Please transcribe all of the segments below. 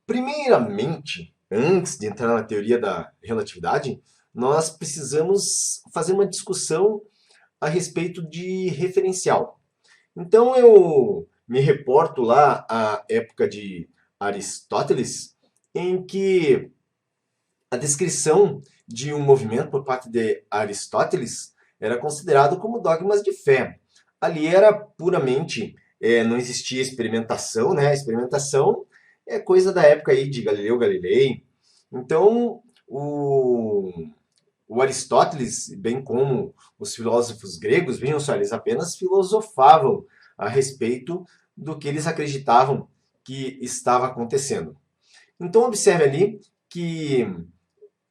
Primeiramente, antes de entrar na teoria da relatividade, nós precisamos fazer uma discussão a respeito de referencial. Então eu me reporto lá à época de Aristóteles, em que a descrição de um movimento por parte de Aristóteles era considerado como dogmas de fé. Ali era puramente, não existia experimentação, né? A experimentação é coisa da época aí de Galileu Galilei. Então, o Aristóteles, bem como os filósofos gregos, vejam só, eles apenas filosofavam a respeito do que eles acreditavam que estava acontecendo. Então, observe ali que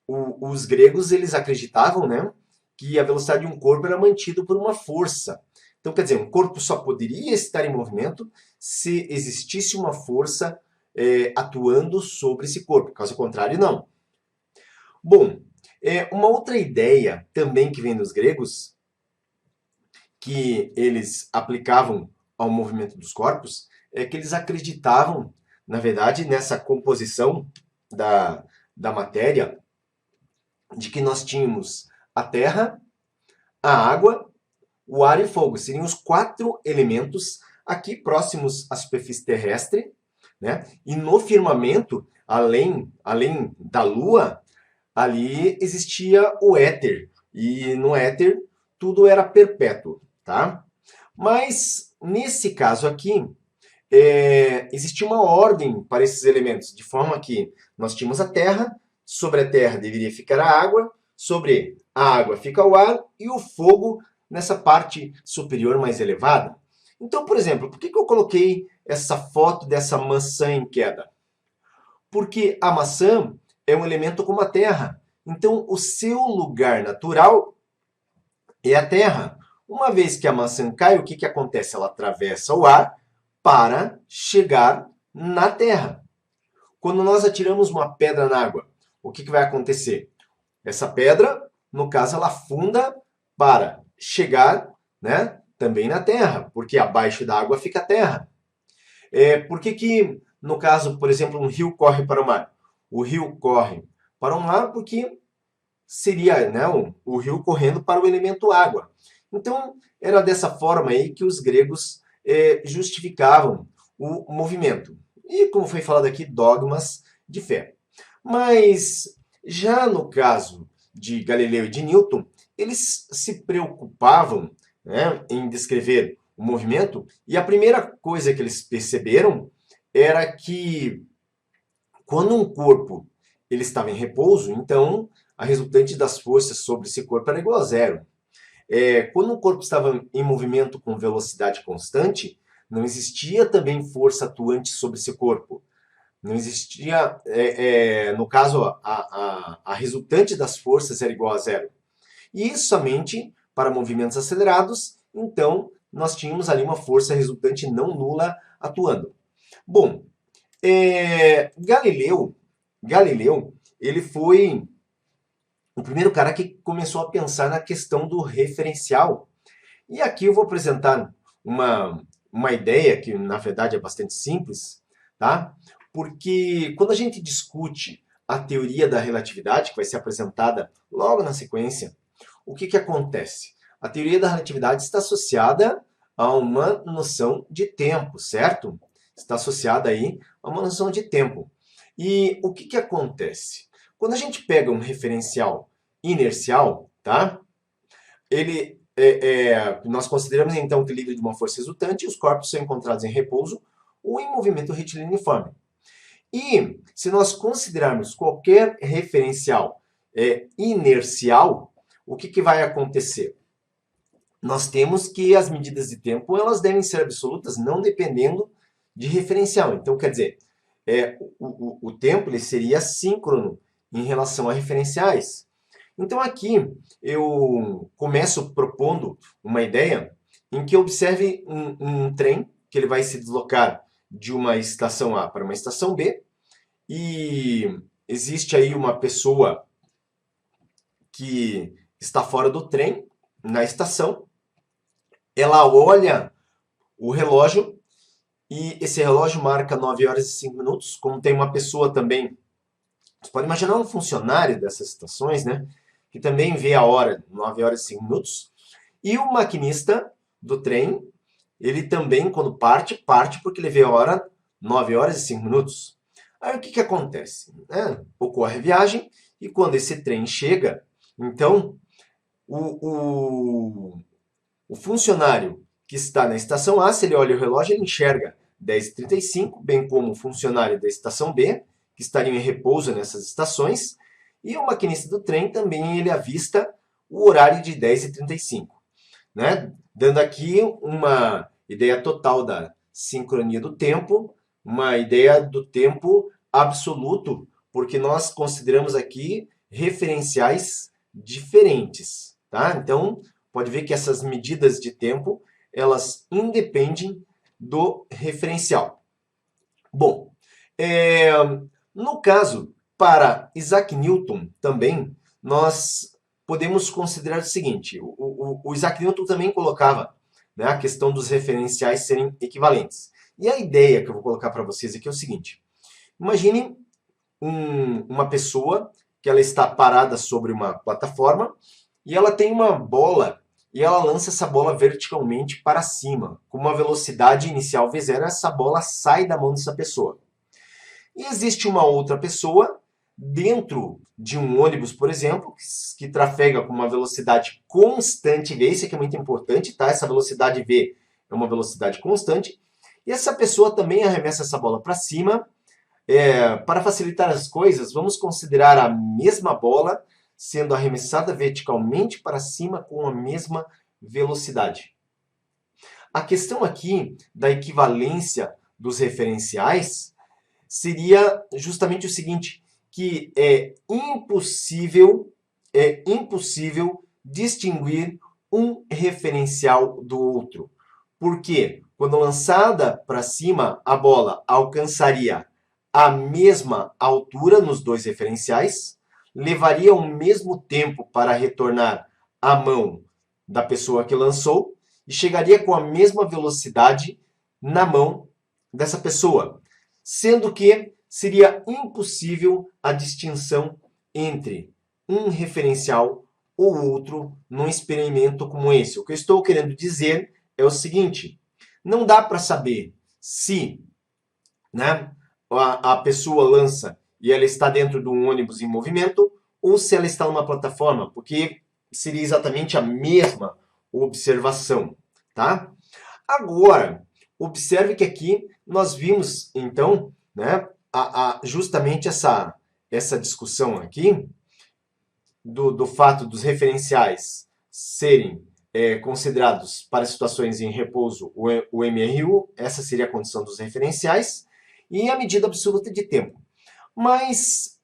os gregos eles acreditavam, né, que a velocidade de um corpo era mantida por uma força. Então, quer dizer, um corpo só poderia estar em movimento se existisse uma força atuando sobre esse corpo. Caso contrário, não. Bom, uma outra ideia também que vem dos gregos, que eles aplicavam ao movimento dos corpos, é que eles acreditavam, na verdade, nessa composição da matéria, de que nós tínhamos a terra, a água, o ar e o fogo. Seriam os 4 elementos aqui próximos à superfície terrestre, né? E no firmamento, além da Lua, ali existia o éter. E no éter tudo era perpétuo, tá? Mas nesse caso aqui, existia uma ordem para esses elementos, de forma que nós tínhamos a terra, sobre a terra deveria ficar a água, sobre a água fica o ar e o fogo nessa parte superior mais elevada. Então, por exemplo, por que eu coloquei essa foto dessa maçã em queda? Porque a maçã é um elemento como a terra. Então, o seu lugar natural é a terra. Uma vez que a maçã cai, o que acontece? Ela atravessa o ar para chegar na terra. Quando nós atiramos uma pedra na água, o que vai acontecer? Essa pedra, no caso, ela afunda para chegar, né, também na terra, porque abaixo da água fica a terra. Por que, no caso, por exemplo, um rio corre para o mar? O rio corre para o mar porque seria, né, o rio correndo para o elemento água. Então, era dessa forma aí que os gregos justificavam o movimento. E, como foi falado aqui, dogmas de fé. Mas, já no caso de Galileu e de Newton, eles se preocupavam, né, em descrever o movimento, e a primeira coisa que eles perceberam era que quando um corpo ele estava em repouso, então a resultante das forças sobre esse corpo era igual a zero. Quando o corpo estava em movimento com velocidade constante, não existia também força atuante sobre esse corpo. Não existia, no caso, a resultante das forças era igual a zero. E somente para movimentos acelerados, então nós tínhamos ali uma força resultante não nula atuando. Bom, Galileu, ele foi o primeiro cara que começou a pensar na questão do referencial. E aqui eu vou apresentar uma ideia que, na verdade, é bastante simples, tá? Porque quando a gente discute a teoria da relatividade, que vai ser apresentada logo na sequência, o que acontece? A teoria da relatividade está associada a uma noção de tempo, certo? Está associada aí a uma noção de tempo. E o que acontece? Quando a gente pega um referencial inercial, tá? Nós consideramos então que livre de uma força resultante, os corpos são encontrados em repouso ou em movimento retilíneo uniforme. E se nós considerarmos qualquer referencial inercial, o que vai acontecer? Nós temos que as medidas de tempo elas devem ser absolutas, não dependendo de referencial. Então, quer dizer, o tempo ele seria síncrono em relação a referenciais. Então aqui eu começo propondo uma ideia em que observe um trem que ele vai se deslocar de uma estação A para uma estação B e existe aí uma pessoa que está fora do trem, na estação, ela olha o relógio e esse relógio marca 9 horas e 5 minutos, como tem uma pessoa também, você pode imaginar um funcionário dessas estações, né, que também vê a hora, 9 horas e 5 minutos, e o maquinista do trem, ele também, quando parte porque ele vê a hora 9 horas e 5 minutos. Aí o que, que acontece? Ocorre a viagem, e quando esse trem chega, então o funcionário que está na estação A, se ele olha o relógio, ele enxerga 10h35, bem como o funcionário da estação B, que estariam em repouso nessas estações, e o maquinista do trem também ele avista o horário de 10h35, né? Dando aqui uma ideia total da sincronia do tempo, uma ideia do tempo absoluto, porque nós consideramos aqui referenciais diferentes, tá? Então, pode ver que essas medidas de tempo, elas independem do referencial. Bom, no caso, para Isaac Newton também, nós podemos considerar o seguinte, o Isaac Newton também colocava, né, a questão dos referenciais serem equivalentes. E a ideia que eu vou colocar para vocês aqui é o seguinte, imagine uma pessoa que ela está parada sobre uma plataforma e ela tem uma bola e ela lança essa bola verticalmente para cima. Com uma velocidade inicial V0, essa bola sai da mão dessa pessoa. E existe uma outra pessoa dentro de um ônibus, por exemplo, que trafega com uma velocidade constante V. Isso aqui é muito importante, tá? Essa velocidade V é uma velocidade constante. E essa pessoa também arremessa essa bola para cima. Para facilitar as coisas, vamos considerar a mesma bola sendo arremessada verticalmente para cima com a mesma velocidade. A questão aqui da equivalência dos referenciais seria justamente o seguinte, que é impossível distinguir um referencial do outro. Porque quando lançada para cima, a bola alcançaria a mesma altura nos dois referenciais, levaria o mesmo tempo para retornar à mão da pessoa que lançou e chegaria com a mesma velocidade na mão dessa pessoa, sendo que seria impossível a distinção entre um referencial ou outro num experimento como esse. O que eu estou querendo dizer é o seguinte, não dá para saber se, né, a pessoa lança e ela está dentro de um ônibus em movimento ou se ela está numa plataforma, porque seria exatamente a mesma observação, tá? Agora, observe que aqui nós vimos, então, né, justamente essa discussão aqui do fato dos referenciais serem considerados para situações em repouso o MRU, essa seria a condição dos referenciais, e a medida absoluta de tempo. Mas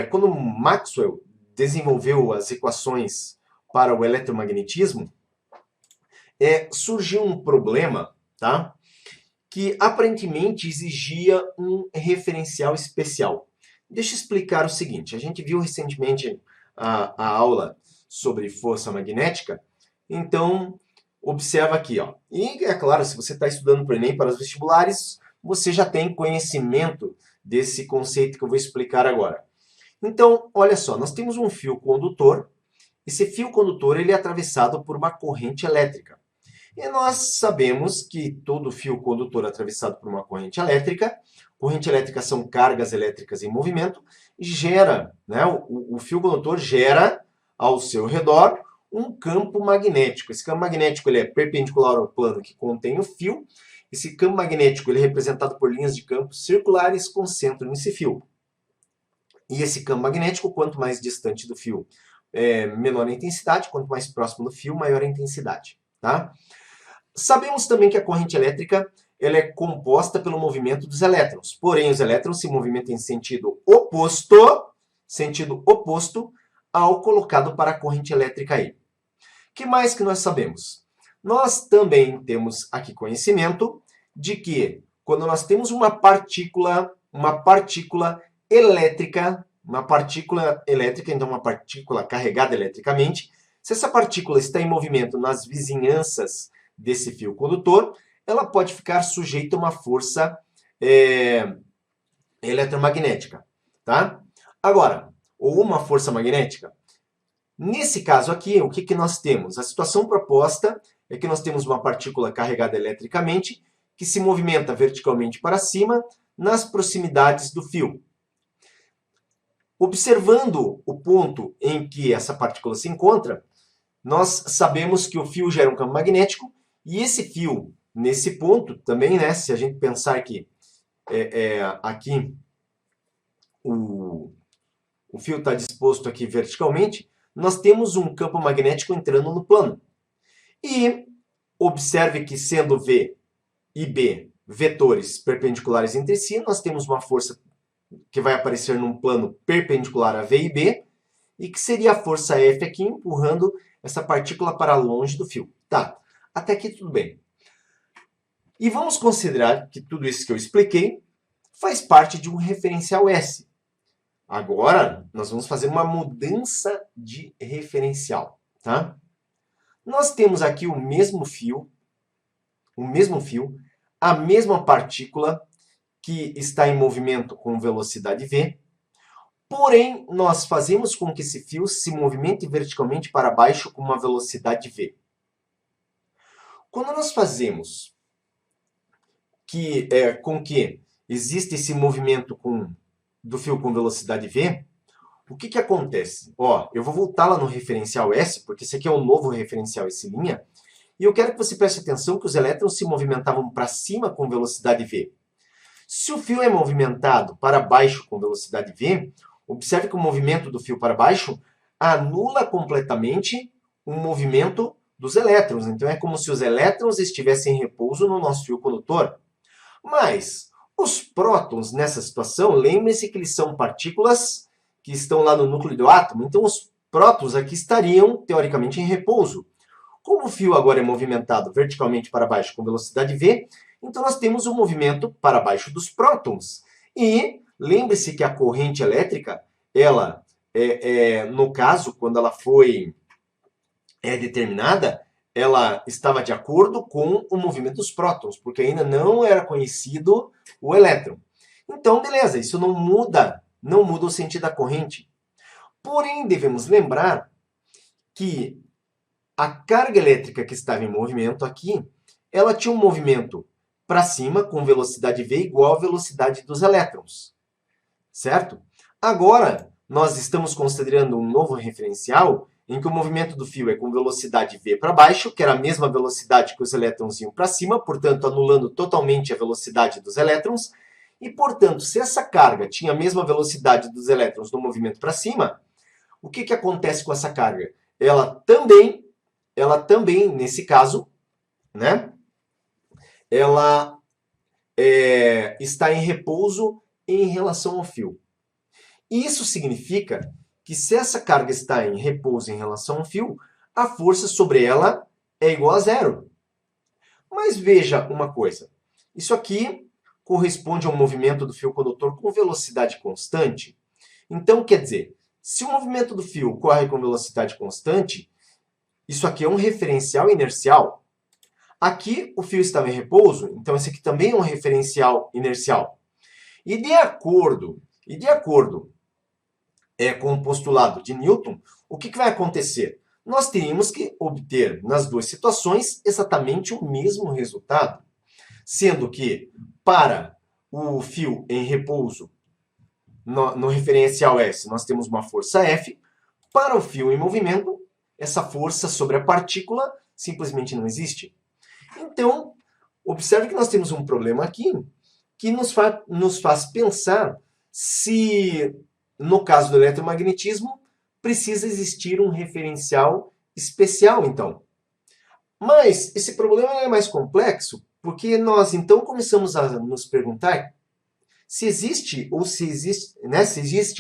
quando Maxwell desenvolveu as equações para o eletromagnetismo, surgiu um problema, tá? Que aparentemente exigia um referencial especial. Deixa eu explicar o seguinte, a gente viu recentemente a aula sobre força magnética, então observa aqui, ó. E é claro, se você está estudando para o Enem, para os vestibulares, você já tem conhecimento desse conceito que eu vou explicar agora. Então, olha só, nós temos um fio condutor, esse fio condutor ele é atravessado por uma corrente elétrica. E nós sabemos que todo fio condutor atravessado por uma corrente elétrica são cargas elétricas em movimento, gera, né, o fio condutor gera ao seu redor um campo magnético. Esse campo magnético ele é perpendicular ao plano que contém o fio. Esse campo magnético ele é representado por linhas de campo circulares com centro nesse fio. E esse campo magnético, quanto mais distante do fio, menor a intensidade, quanto mais próximo do fio, maior a intensidade. Tá? Sabemos também que a corrente elétrica ela é composta pelo movimento dos elétrons. Porém, os elétrons se movimentam em sentido oposto ao colocado para a corrente elétrica aí. O que mais que nós sabemos? Nós também temos aqui conhecimento de que quando nós temos uma partícula elétrica, então uma partícula carregada eletricamente, se essa partícula está em movimento nas vizinhanças desse fio condutor, ela pode ficar sujeita a uma força eletromagnética, tá? Agora, ou uma força magnética. Nesse caso aqui, o que nós temos? A situação proposta é que nós temos uma partícula carregada eletricamente que se movimenta verticalmente para cima nas proximidades do fio. Observando o ponto em que essa partícula se encontra, nós sabemos que o fio gera um campo magnético e esse fio, nesse ponto também, né, se a gente pensar que aqui o fio está disposto aqui verticalmente, nós temos um campo magnético entrando no plano. E observe que sendo V e B vetores perpendiculares entre si, nós temos uma força que vai aparecer num plano perpendicular a V e B, e que seria a força F aqui empurrando essa partícula para longe do fio. Tá, até aqui tudo bem. E vamos considerar que tudo isso que eu expliquei faz parte de um referencial S. Agora, nós vamos fazer uma mudança de referencial, tá? Nós temos aqui o mesmo fio, a mesma partícula que está em movimento com velocidade v, porém, nós fazemos com que esse fio se movimente verticalmente para baixo com uma velocidade v. Quando nós fazemos com que existe esse movimento do fio com velocidade v, o que acontece? Ó, eu vou voltar lá no referencial S, porque esse aqui é o novo referencial S', e eu quero que você preste atenção que os elétrons se movimentavam para cima com velocidade v. Se o fio é movimentado para baixo com velocidade v, observe que o movimento do fio para baixo anula completamente o movimento dos elétrons. Então é como se os elétrons estivessem em repouso no nosso fio condutor. Mas os prótons, nessa situação, lembre-se que eles são partículas que estão lá no núcleo do átomo. Então os prótons aqui estariam, teoricamente, em repouso. Como o fio agora é movimentado verticalmente para baixo com velocidade v, então nós temos um movimento para baixo dos prótons. E lembre-se que a corrente elétrica, ela, no caso, quando ela foi determinada, ela estava de acordo com o movimento dos prótons, porque ainda não era conhecido o elétron. Então, beleza, isso não muda o sentido da corrente. Porém, devemos lembrar que a carga elétrica que estava em movimento aqui, ela tinha um movimento para cima com velocidade v igual à velocidade dos elétrons, certo? Agora, nós estamos considerando um novo referencial em que o movimento do fio é com velocidade v para baixo, que era a mesma velocidade que os elétrons iam para cima, portanto, anulando totalmente a velocidade dos elétrons. E, portanto, se essa carga tinha a mesma velocidade dos elétrons no movimento para cima, o que acontece com essa carga? Ela também, nesse caso, né, ela está em repouso em relação ao fio. Isso significa que se essa carga está em repouso em relação ao fio, a força sobre ela é igual a zero. Mas veja uma coisa, isso aqui corresponde a um movimento do fio condutor com velocidade constante. Então, quer dizer, se o movimento do fio corre com velocidade constante, isso aqui é um referencial inercial. Aqui o fio estava em repouso, então esse aqui também é um referencial inercial. E de acordo com o postulado de Newton, o que vai acontecer? Nós teríamos que obter, nas duas situações, exatamente o mesmo resultado. Sendo que, para o fio em repouso, no referencial S, nós temos uma força F. Para o fio em movimento, essa força sobre a partícula simplesmente não existe. Então, observe que nós temos um problema aqui que nos faz pensar se, no caso do eletromagnetismo, precisa existir um referencial especial, então. Mas esse problema é mais complexo, porque nós, então, começamos a nos perguntar se existe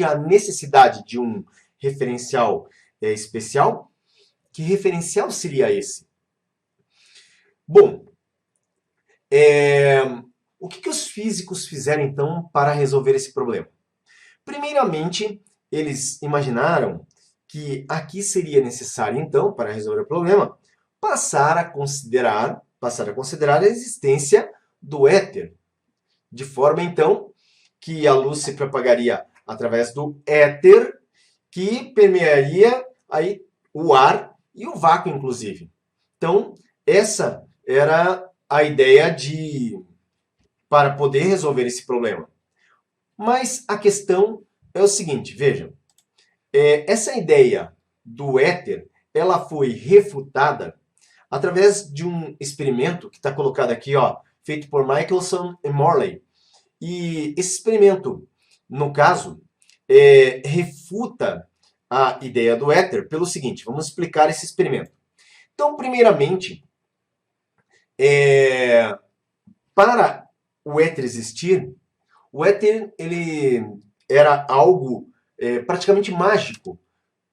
a necessidade de um referencial especial. Que referencial seria esse? Bom, o que os físicos fizeram, então, para resolver esse problema? Primeiramente, eles imaginaram que aqui seria necessário, então, para resolver o problema, passar a considerar passar a considerar a existência do éter, de forma então que a luz se propagaria através do éter, que permearia aí o ar e o vácuo, inclusive. Então, essa era a ideia para poder resolver esse problema. Mas a questão é o seguinte, vejam, essa ideia do éter, ela foi refutada através de um experimento que está colocado aqui, ó, feito por Michelson e Morley. E esse experimento, no caso, refuta a ideia do éter pelo seguinte, vamos explicar esse experimento. Então, primeiramente, para o éter existir, o éter ele era algo praticamente mágico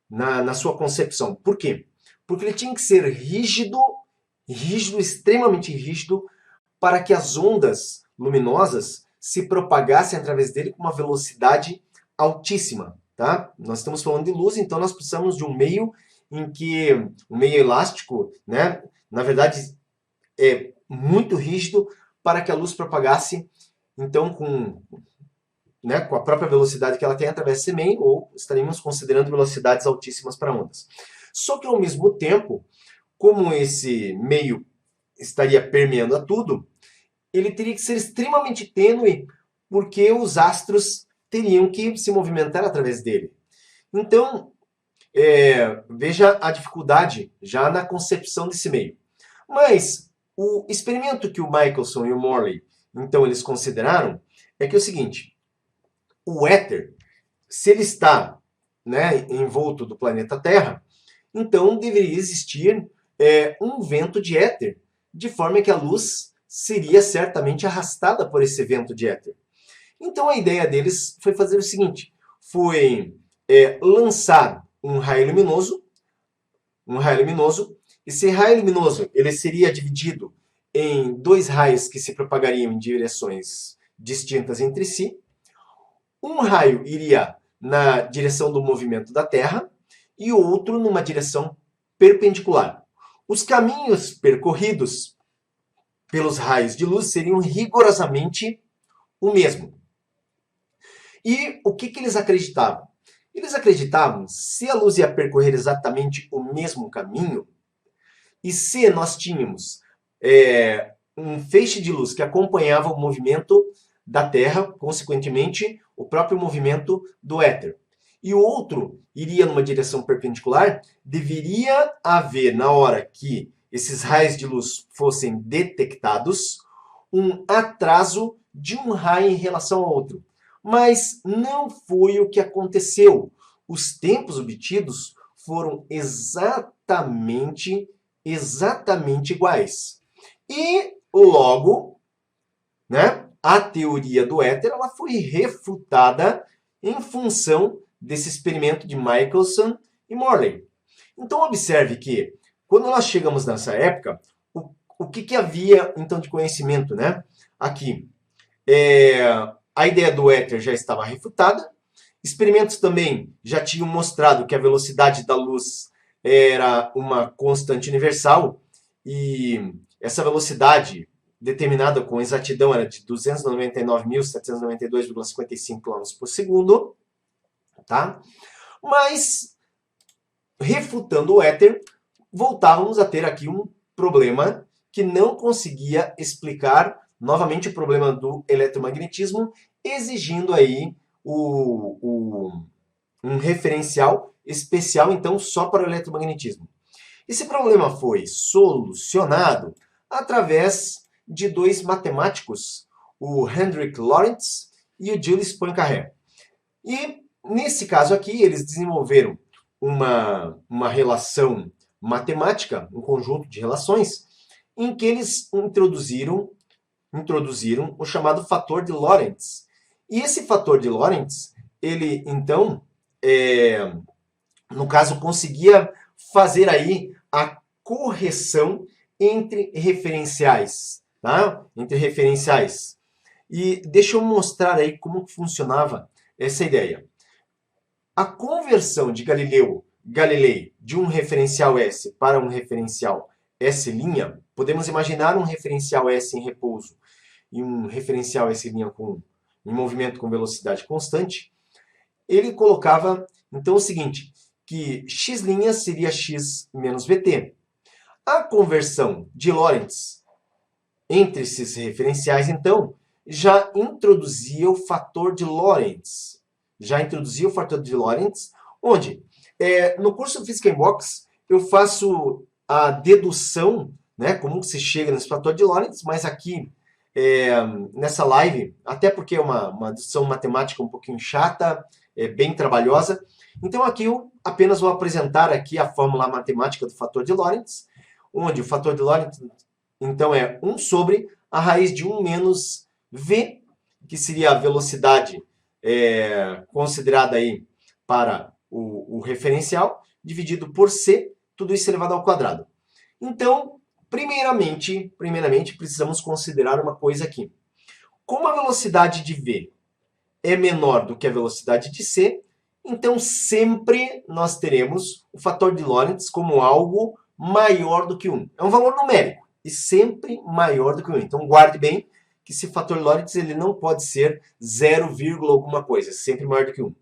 na sua concepção. Por quê? Porque ele tinha que ser rígido, extremamente rígido, para que as ondas luminosas se propagassem através dele com uma velocidade altíssima. Tá? Nós estamos falando de luz, então nós precisamos de um meio em que um meio elástico, né, na verdade, é muito rígido para que a luz propagasse, então, com a própria velocidade que ela tem através desse meio, ou estaríamos considerando velocidades altíssimas para ondas. Só que, ao mesmo tempo, como esse meio estaria permeando a tudo, ele teria que ser extremamente tênue, porque os astros teriam que se movimentar através dele. Então, veja a dificuldade já na concepção desse meio. Mas o experimento que o Michelson e o Morley, então, eles consideraram, é que é o seguinte, o éter, se ele está, né, envolto do planeta Terra, então deveria existir um vento de éter, de forma que a luz seria certamente arrastada por esse vento de éter. Então a ideia deles foi fazer o seguinte, foi lançar um raio luminoso, esse raio luminoso ele seria dividido em dois raios que se propagariam em direções distintas entre si. Um raio iria na direção do movimento da Terra e o outro numa direção perpendicular. Os caminhos percorridos pelos raios de luz seriam rigorosamente o mesmo. E o que eles acreditavam? Eles acreditavam se a luz ia percorrer exatamente o mesmo caminho e se nós tínhamos um feixe de luz que acompanhava o movimento da Terra, consequentemente, o próprio movimento do éter, e o outro iria numa direção perpendicular, deveria haver, na hora que esses raios de luz fossem detectados, um atraso de um raio em relação ao outro. Mas não foi o que aconteceu. Os tempos obtidos foram exatamente iguais. E logo, né, a teoria do éter ela foi refutada em função desse experimento de Michelson e Morley. Então observe que quando nós chegamos nessa época, o que havia então de conhecimento, né? Aqui, a ideia do éter já estava refutada, experimentos também já tinham mostrado que a velocidade da luz era uma constante universal e essa velocidade determinada com exatidão era de 299.792,55 km por segundo, tá? Mas, refutando o éter, voltávamos a ter aqui um problema que não conseguia explicar novamente o problema do eletromagnetismo, exigindo aí um referencial especial, então, só para o eletromagnetismo. Esse problema foi solucionado através de dois matemáticos, o Hendrik Lorentz e o Jules Poincaré. E, nesse caso aqui, eles desenvolveram uma relação matemática, um conjunto de relações, em que eles introduziram o chamado fator de Lorentz. E esse fator de Lorentz, ele, então, no caso, conseguia fazer aí a correção entre referenciais, tá? Entre referenciais. E deixa eu mostrar aí como funcionava essa ideia. A conversão de Galilei de um referencial S para um referencial S', podemos imaginar um referencial S em repouso e um referencial S' em movimento com velocidade constante, ele colocava, então, o seguinte, que x' seria x menos vt. A conversão de Lorentz entre esses referenciais, então, já introduzia o fator de Lorentz. Onde, no curso Física em Box, eu faço a dedução, né, como que se chega nesse fator de Lorentz, mas aqui, nessa live, até porque é uma dedução matemática um pouquinho chata, bem trabalhosa, então aqui eu apenas vou apresentar aqui a fórmula matemática do fator de Lorentz, onde o fator de Lorentz, então, é 1 sobre a raiz de 1 menos v, que seria a velocidade considerada aí para o referencial, dividido por c, tudo isso elevado ao quadrado. Então, primeiramente, precisamos considerar uma coisa aqui. Como a velocidade de v é menor do que a velocidade de c, então sempre nós teremos o fator de Lorentz como algo maior do que 1. É um valor numérico e sempre maior do que 1. Então guarde bem que esse fator de Lorentz ele não pode ser 0, alguma coisa, é sempre maior do que 1.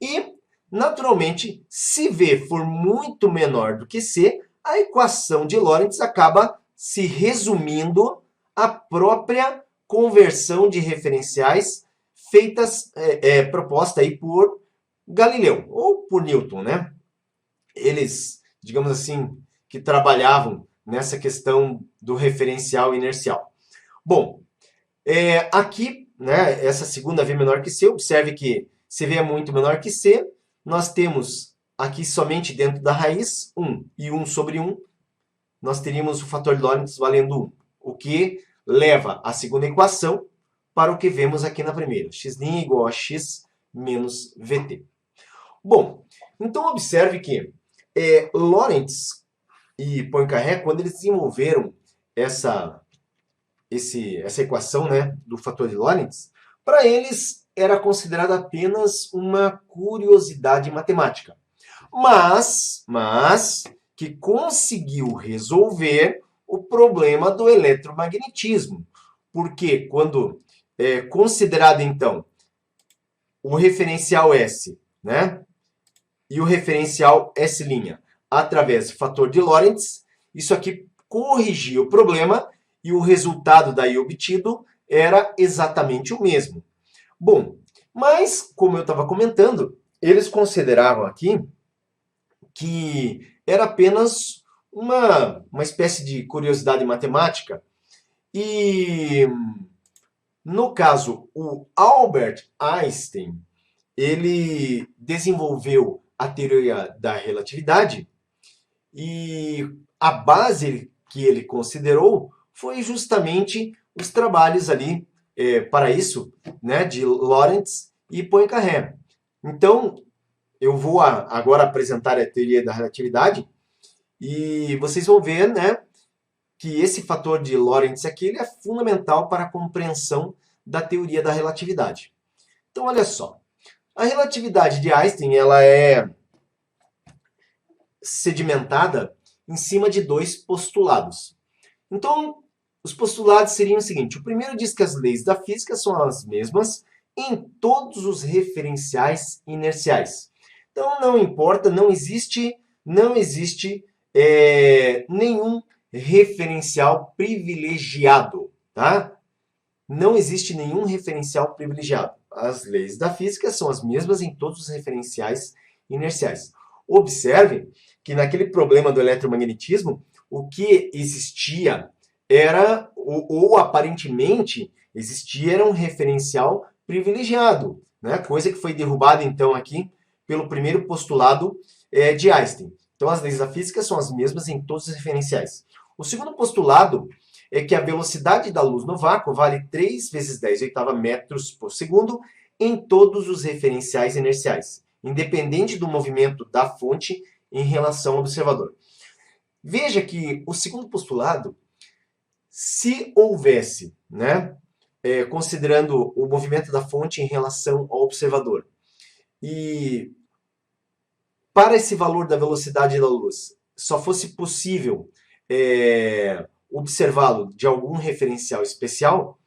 E, naturalmente, se v for muito menor do que c, a equação de Lorentz acaba se resumindo à própria conversão de referenciais proposta aí por Galileu, ou por Newton, né? Eles, digamos assim, que trabalhavam nessa questão do referencial inercial. Bom, aqui, né, essa segunda V menor que C, observe que se V é muito menor que C, nós temos aqui somente dentro da raiz 1 e 1 sobre 1, nós teríamos o fator de Lorentz valendo 1, o que leva a segunda equação para o que vemos aqui na primeira, x' igual a x menos vt. Bom, então observe que Lorentz e Poincaré, quando eles desenvolveram essa equação, né, do fator de Lorentz, para eles era considerada apenas uma curiosidade matemática, mas que conseguiu resolver o problema do eletromagnetismo, porque quando considerado então o referencial S, né, e o referencial S' através do fator de Lorentz, isso aqui corrigia o problema e o resultado daí obtido era exatamente o mesmo. Bom, mas, como eu estava comentando, eles consideravam aqui que era apenas uma espécie de curiosidade matemática. E, no caso, o Albert Einstein, ele desenvolveu a teoria da relatividade e a base que ele considerou foi justamente os trabalhos ali para isso, né, de Lorentz e Poincaré. Então, eu vou agora apresentar a teoria da relatividade e vocês vão ver, né, que esse fator de Lorentz aqui ele é fundamental para a compreensão da teoria da relatividade. Então, olha só. A relatividade de Einstein ela é sedimentada em cima de dois postulados. Então, os postulados seriam o seguinte. O primeiro diz que as leis da física são as mesmas em todos os referenciais inerciais. Então, não importa, não existe nenhum referencial privilegiado, tá? Não existe nenhum referencial privilegiado. As leis da física são as mesmas em todos os referenciais inerciais. Observe que naquele problema do eletromagnetismo, o que existia era, ou aparentemente existia, era um referencial privilegiado, né? Coisa que foi derrubada então aqui pelo primeiro postulado de Einstein. Então as leis da física são as mesmas em todos os referenciais. O segundo postulado é que a velocidade da luz no vácuo vale 3 vezes 10 oitava metros por segundo em todos os referenciais inerciais, independente do movimento da fonte em relação ao observador. Veja que o segundo postulado, se houvesse, né, considerando o movimento da fonte em relação ao observador, e para esse valor da velocidade da luz só fosse possível observá-lo de algum referencial especial,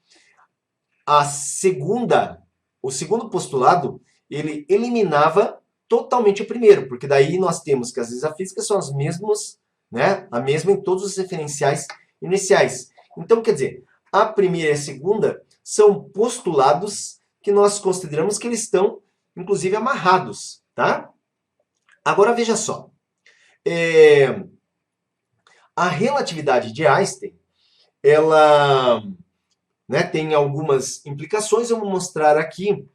o segundo postulado, ele eliminava totalmente o primeiro, porque daí nós temos que as leis da física são as mesmas, né? A mesma em todos os referenciais iniciais. Então, quer dizer, a primeira e a segunda são postulados que nós consideramos que eles estão, inclusive, amarrados, tá? Agora, veja só. A relatividade de Einstein, ela, né, tem algumas implicações. Eu vou mostrar aqui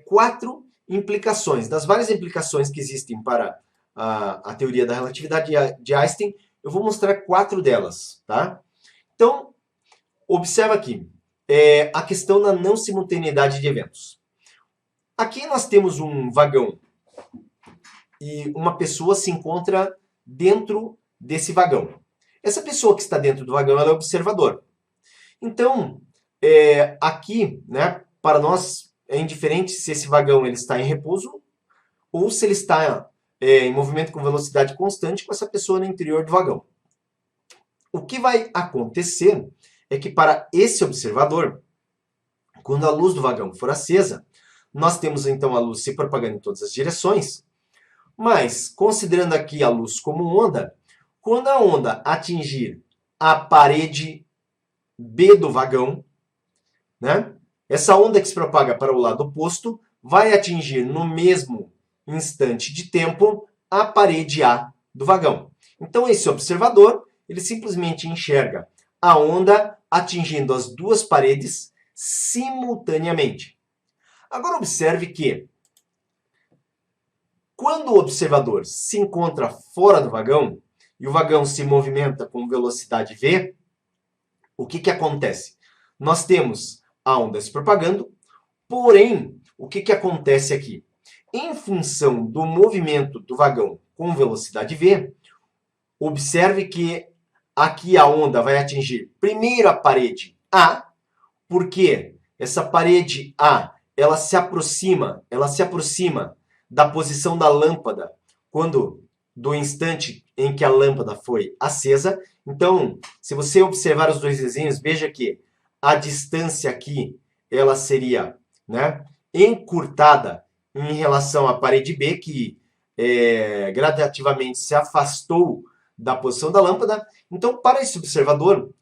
4 implicações. Das várias implicações que existem para a teoria da relatividade de Einstein, eu vou mostrar 4 delas, tá? Então, observa aqui a questão da não simultaneidade de eventos. Aqui nós temos um vagão e uma pessoa se encontra dentro desse vagão. Essa pessoa que está dentro do vagão, ela é observador. Então, aqui, né, para nós é indiferente se esse vagão ele está em repouso ou se ele está em movimento com velocidade constante com essa pessoa no interior do vagão. O que vai acontecer é que para esse observador, quando a luz do vagão for acesa, nós temos então a luz se propagando em todas as direções, mas considerando aqui a luz como onda, quando a onda atingir a parede B do vagão, né, essa onda que se propaga para o lado oposto vai atingir no mesmo instante de tempo a parede A do vagão. Então esse observador, ele simplesmente enxerga a onda atingindo as duas paredes simultaneamente. Agora observe que quando o observador se encontra fora do vagão e o vagão se movimenta com velocidade v, o que acontece? Nós temos a onda se propagando, porém, o que acontece aqui? Em função do movimento do vagão com velocidade v, observe que aqui a onda vai atingir primeiro a parede A, porque essa parede A ela se aproxima da posição da lâmpada do instante em que a lâmpada foi acesa. Então, se você observar os dois desenhos, veja que a distância aqui ela seria, né, encurtada em relação à parede B, que gradativamente se afastou da posição da lâmpada. Então, para esse observador,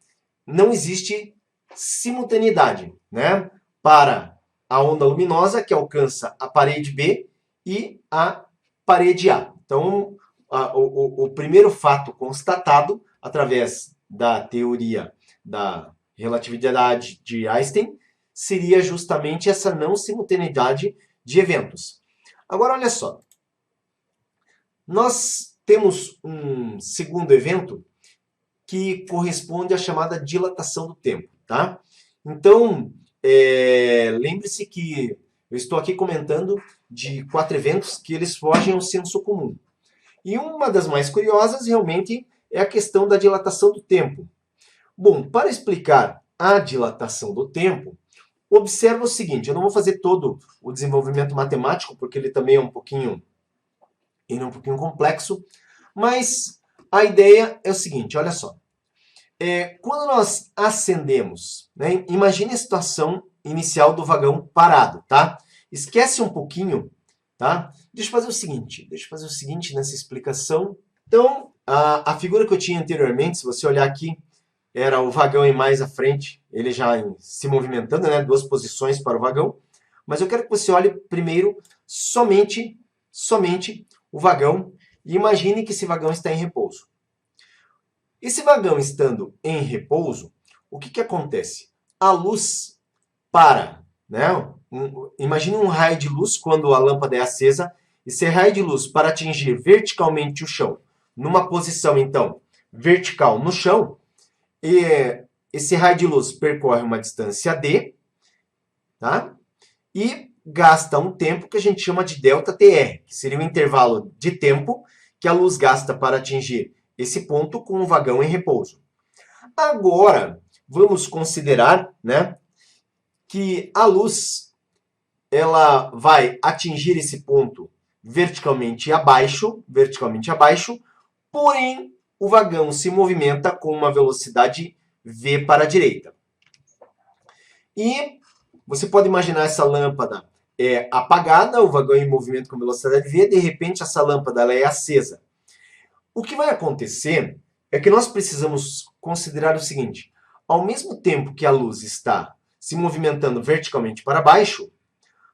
não existe simultaneidade, né, para a onda luminosa que alcança a parede B e a parede A. Então, o primeiro fato constatado através da teoria da relatividade de Einstein seria justamente essa não simultaneidade de eventos. Agora, olha só. Nós temos um segundo evento que corresponde à chamada dilatação do tempo, tá? Então, lembre-se que eu estou aqui comentando de 4 eventos que eles fogem ao senso comum. E uma das mais curiosas, realmente, é a questão da dilatação do tempo. Bom, para explicar a dilatação do tempo, observa o seguinte, eu não vou fazer todo o desenvolvimento matemático, porque ele também é um pouquinho complexo, mas a ideia é o seguinte, olha só. Quando nós acendemos, né, imagine a situação inicial do vagão parado, tá? Esquece um pouquinho, tá? Deixa eu fazer o seguinte nessa explicação. Então, a figura que eu tinha anteriormente, se você olhar aqui, era o vagão e mais à frente, ele já se movimentando, né? 2 posições para o vagão. Mas eu quero que você olhe primeiro somente o vagão e imagine que esse vagão está em repouso. Esse vagão estando em repouso, o que acontece? A luz para, né? Imagine um raio de luz quando a lâmpada é acesa. Esse raio de luz para atingir verticalmente o chão, numa posição, então, vertical no chão, esse raio de luz percorre uma distância d, tá? E gasta um tempo que a gente chama de ΔTr, que seria o intervalo de tempo que a luz gasta para atingir esse ponto com o vagão em repouso. Agora, vamos considerar, né, que a luz ela vai atingir esse ponto verticalmente abaixo, porém o vagão se movimenta com uma velocidade v para a direita. E você pode imaginar essa lâmpada apagada, o vagão em movimento com velocidade v, de repente essa lâmpada ela é acesa. O que vai acontecer é que nós precisamos considerar o seguinte: ao mesmo tempo que a luz está se movimentando verticalmente para baixo,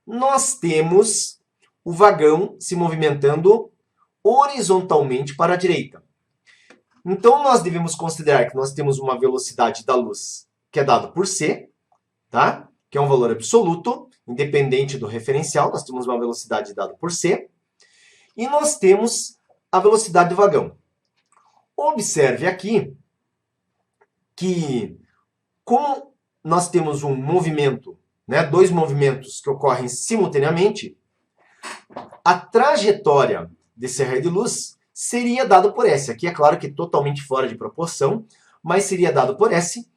nós temos o vagão se movimentando horizontalmente para a direita. Então, nós devemos considerar que nós temos uma velocidade da luz que é dada por c, tá? Que é um valor absoluto, independente do referencial. Nós temos uma velocidade dada por c. E nós temos a velocidade do vagão. Observe aqui que, como nós temos um movimento, né, dois movimentos que ocorrem simultaneamente, a trajetória desse raio de luz seria dado por S. Aqui é claro que totalmente fora de proporção, mas seria dado por S.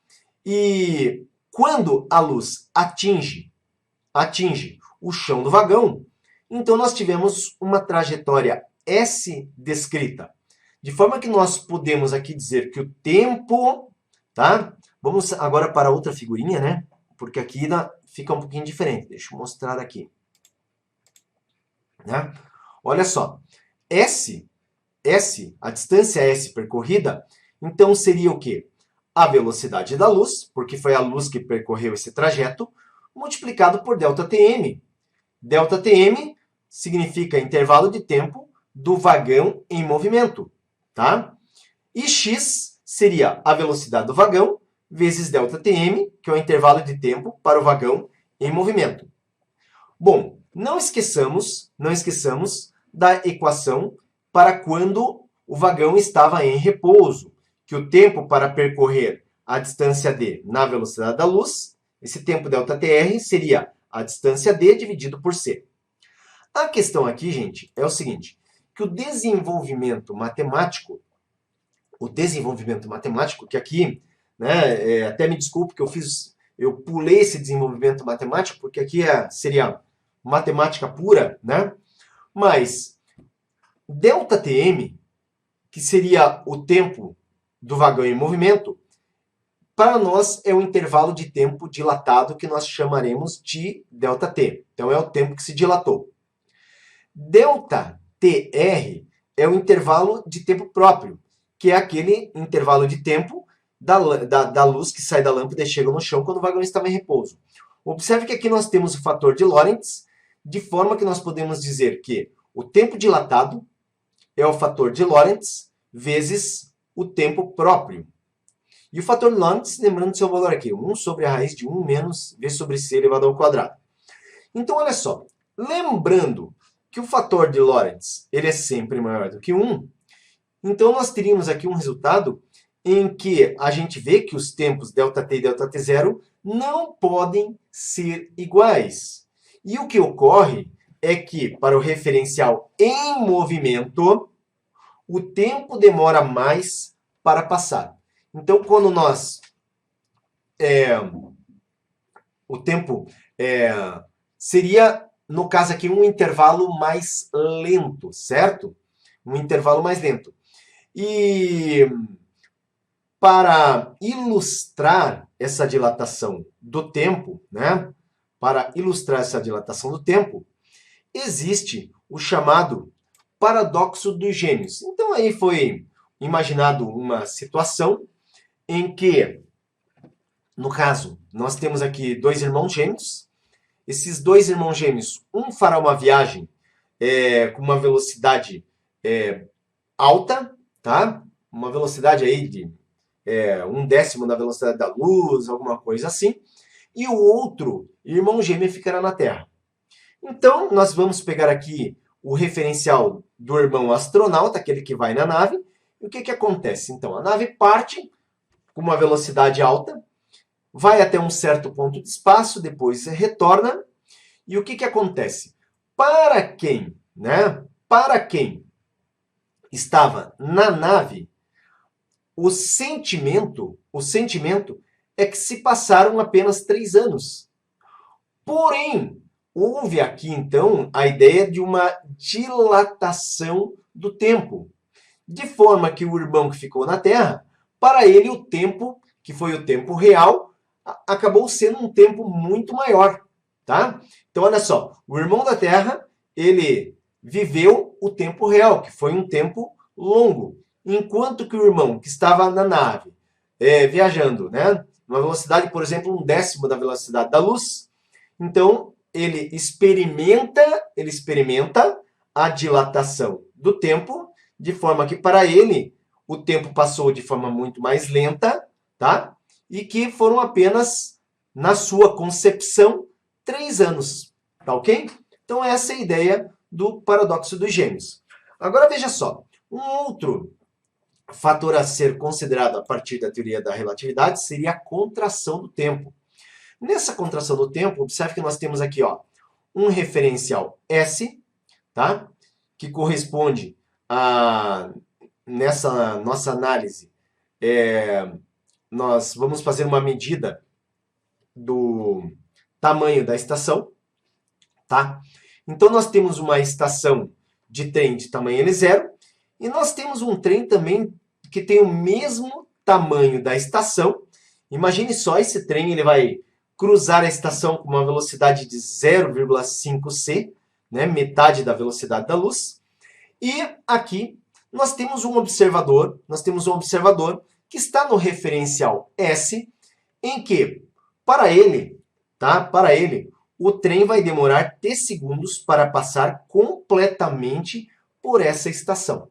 E quando a luz atinge o chão do vagão, então nós tivemos uma trajetória S descrita. De forma que nós podemos aqui dizer que o tempo, tá? Vamos agora para outra figurinha, né? Porque aqui fica um pouquinho diferente. Deixa eu mostrar aqui. Né? Olha só. S, a distância S percorrida, então seria o quê? A velocidade da luz, porque foi a luz que percorreu esse trajeto, multiplicado por ΔTm. ΔTm significa intervalo de tempo do vagão em movimento, tá? E x seria a velocidade do vagão vezes ΔTm, que é o intervalo de tempo para o vagão em movimento. Bom, não esqueçamos da equação para quando o vagão estava em repouso, que o tempo para percorrer a distância d na velocidade da luz, esse tempo ΔTr seria a distância d dividido por c. A questão aqui, gente, é o seguinte, que o desenvolvimento matemático, que aqui, né, até me desculpe que eu pulei esse desenvolvimento matemático, porque aqui seria matemática pura, né? Mas ΔTm, que seria o tempo do vagão em movimento, para nós é um intervalo de tempo dilatado que nós chamaremos de ΔT. Então é o tempo que se dilatou. ΔTr é o intervalo de tempo próprio, que é aquele intervalo de tempo da luz que sai da lâmpada e chega no chão quando o vagão estava em repouso. Observe que aqui nós temos o fator de Lorentz, de forma que nós podemos dizer que o tempo dilatado é o fator de Lorentz vezes o tempo próprio. E o fator de Lorentz, lembrando seu valor aqui, 1 sobre a raiz de 1 menos v sobre c elevado ao quadrado. Então, olha só, lembrando que o fator de Lorentz ele é sempre maior do que 1, então nós teríamos aqui um resultado em que a gente vê que os tempos ΔT e ΔT0 não podem ser iguais. E o que ocorre é que, para o referencial em movimento, o tempo demora mais para passar. Então, quando o tempo seria, no caso aqui, um intervalo mais lento, certo? Um intervalo mais lento. E para ilustrar essa dilatação do tempo, né? Para ilustrar essa dilatação do tempo, existe o chamado paradoxo dos gêmeos. Então aí foi imaginado uma situação em que, no caso, nós temos aqui dois irmãos gêmeos. Esses dois irmãos gêmeos, um fará uma viagem com uma velocidade alta, tá? Uma velocidade aí de 1/10 da velocidade da luz, alguma coisa assim. E o outro irmão gêmeo ficará na Terra. Então, nós vamos pegar aqui o referencial do irmão astronauta, aquele que vai na nave. E o que acontece? Então, a nave parte com uma velocidade alta, vai até um certo ponto de espaço, depois retorna. E o que acontece? Para quem estava na nave, o sentimento é que se passaram apenas 3 anos. Porém, houve aqui, então, a ideia de uma dilatação do tempo. de forma que o irmão que ficou na Terra, para ele o tempo, que foi o tempo real, acabou sendo um tempo muito maior, tá? Então, olha só, o irmão da Terra, ele viveu o tempo real, que foi um tempo longo, enquanto que o irmão que estava na nave, viajando, né, numa velocidade, por exemplo, 1/10 da velocidade da luz, então ele experimenta a dilatação do tempo, de forma que para ele o tempo passou de forma muito mais lenta, tá? E que foram apenas, na sua concepção, 3 anos, tá ok? Então essa é a ideia do paradoxo dos gêmeos. Agora veja só, um outro fator a ser considerado a partir da teoria da relatividade seria a contração do tempo. Nessa contração do tempo, observe que nós temos aqui, ó, um referencial S, tá? Que corresponde a, nessa nossa análise, nós vamos fazer uma medida do tamanho da estação, tá? Então nós temos uma estação de trem de tamanho L0 e nós temos um trem também que tem o mesmo tamanho da estação. Imagine só, esse trem ele vai cruzar a estação com uma velocidade de 0,5 c, né, metade da velocidade da luz. E aqui nós temos um observador, que está no referencial S, em que para ele, tá? Para ele, o trem vai demorar t segundos para passar completamente por essa estação.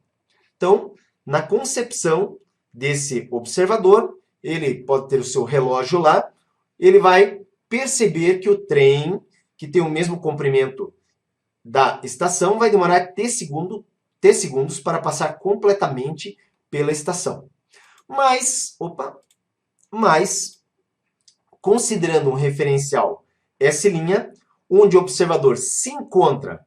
Então, na concepção desse observador, ele pode ter o seu relógio lá, ele vai perceber que o trem, que tem o mesmo comprimento da estação, vai demorar t segundos para passar completamente pela estação. Mas, considerando um referencial S', onde o observador se encontra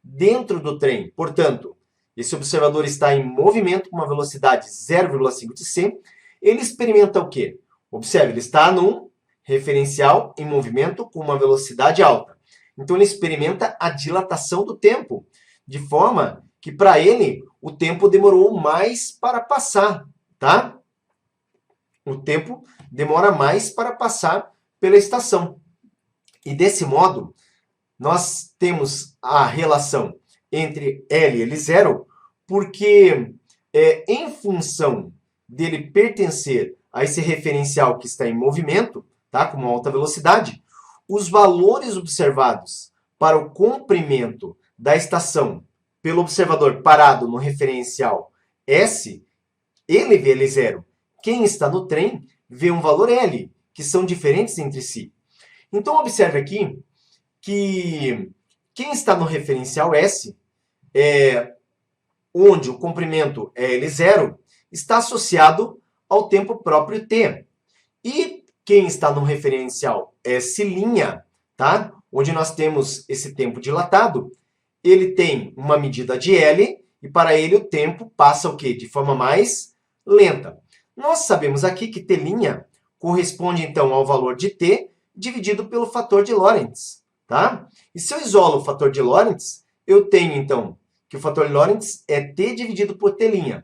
dentro do trem, portanto, esse observador está em movimento com uma velocidade 0,5 de c, ele experimenta o quê? Observe, ele está num referencial em movimento com uma velocidade alta. Então, ele experimenta a dilatação do tempo, de forma que, para ele, o tempo demorou mais para passar, tá? O tempo demora mais para passar pela estação. E, desse modo, nós temos a relação entre L e L0, porque em função dele pertencer a esse referencial que está em movimento, tá, com uma alta velocidade, os valores observados para o comprimento da estação pelo observador parado no referencial S, ele vê L0. Quem está no trem vê um valor L, que são diferentes entre si. Então, observe aqui que quem está no referencial S, onde o comprimento é L0, está associado ao tempo próprio t. E quem está no referencial S', tá? Onde nós temos esse tempo dilatado, ele tem uma medida de L, e para ele o tempo passa o quê? De forma mais lenta. Nós sabemos aqui que t' corresponde, então, ao valor de t dividido pelo fator de Lorentz, tá? E se eu isolo o fator de Lorentz, eu tenho, então, que o fator de Lorentz é t dividido por t'.